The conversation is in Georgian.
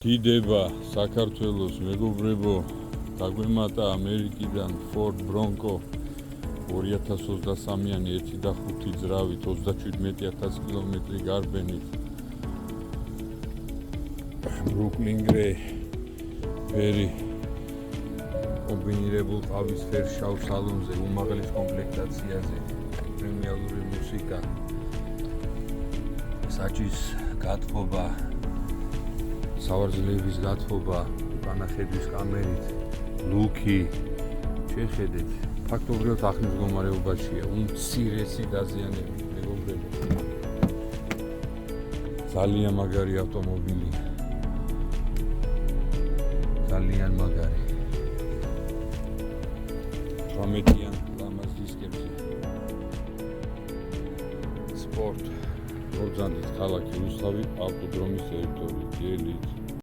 დიდება საქართველოს მეგობრებო, დაგვემატა ამერიკიდან Ford Bronco 2023-იანი 1.5 ძრავით 37,000 კილომეტრი გარბენით Brooklyn Grey ფერი კომბინირებულ ყავისფერ შავ სალონზე უმაღლეს კომპლექტაციაზე პრემიალური მუსიკა საჭის გათბობა სავარძლების გათბობა, უკანახედვის კამერით, ლუკი, შეხედეთ, ფაქტობრივად ახლის მდგომარეობაშია, უმცირესი დაზიანებით, მეგობრებო. ძალიან მაგარი ავტომობილი. ძალიან მაგარი. 18-იან ლამაზ დისკებზე. სპორტ. მოძანდით ქალაქი რუსთავი ავტოდრომის ტერიტორიით, გელით.